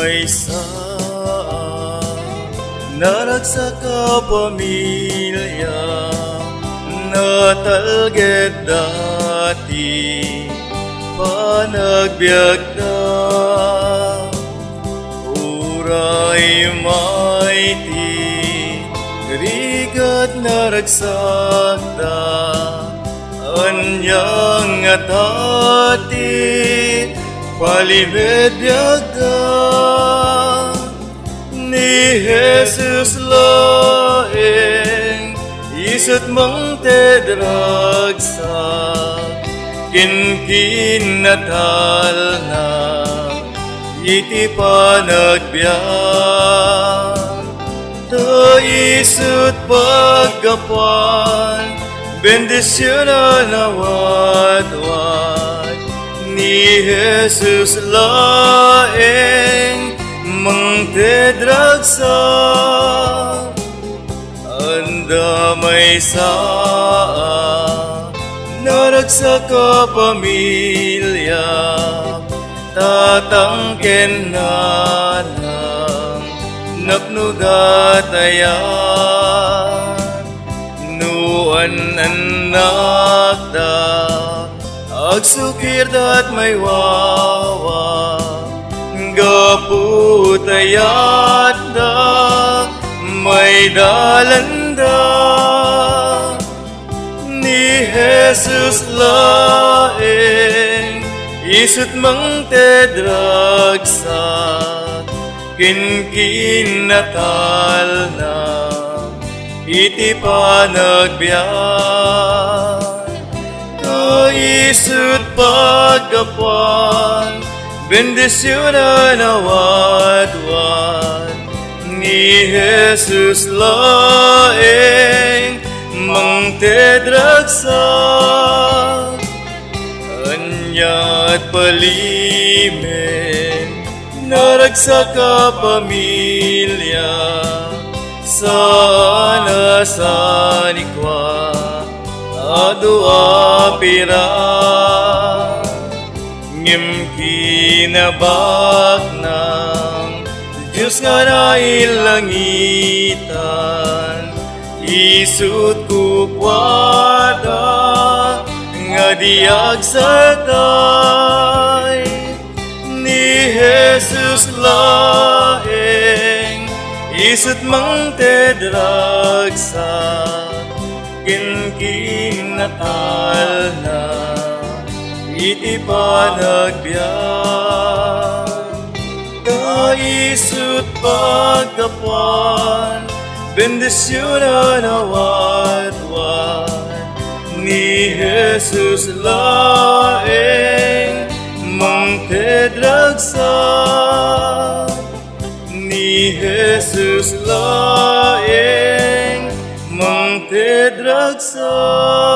maysa naragsa ka pamilya natalged dati panagbiag na uray mayti rigat naragsak da anyang atati palibedyak da ni Jesus laeng isut mang tedragsak kin natal na iti panagbiag ta isut pagkapan bendisyon na wadwad ni Jesus laeng mang tedragsak anda may saa naragsak ka pamilya tatangken na lang napnudatayan nuan anak da agsukir dat may wawa gaputayat da may dalanda ni Jesus laeng isut mang tedragsak kin natal na iti panagbiag ka isut pagkapan bendisyon na wadwad ni Jesus laeng mang tedragsak anya't palimen naragsak ka pamilya sana sanikwa adu apira ngem kinabak ng Diyos nga nailangitan isut kukwada nga diag sakay ni Jesus laeng isut mang tedragsak kin natal na iti panagbiag isut pagkapan bendisyon na wadwad ni Jesus laeng mang tedragsak ni Jesus laeng mang tedragsak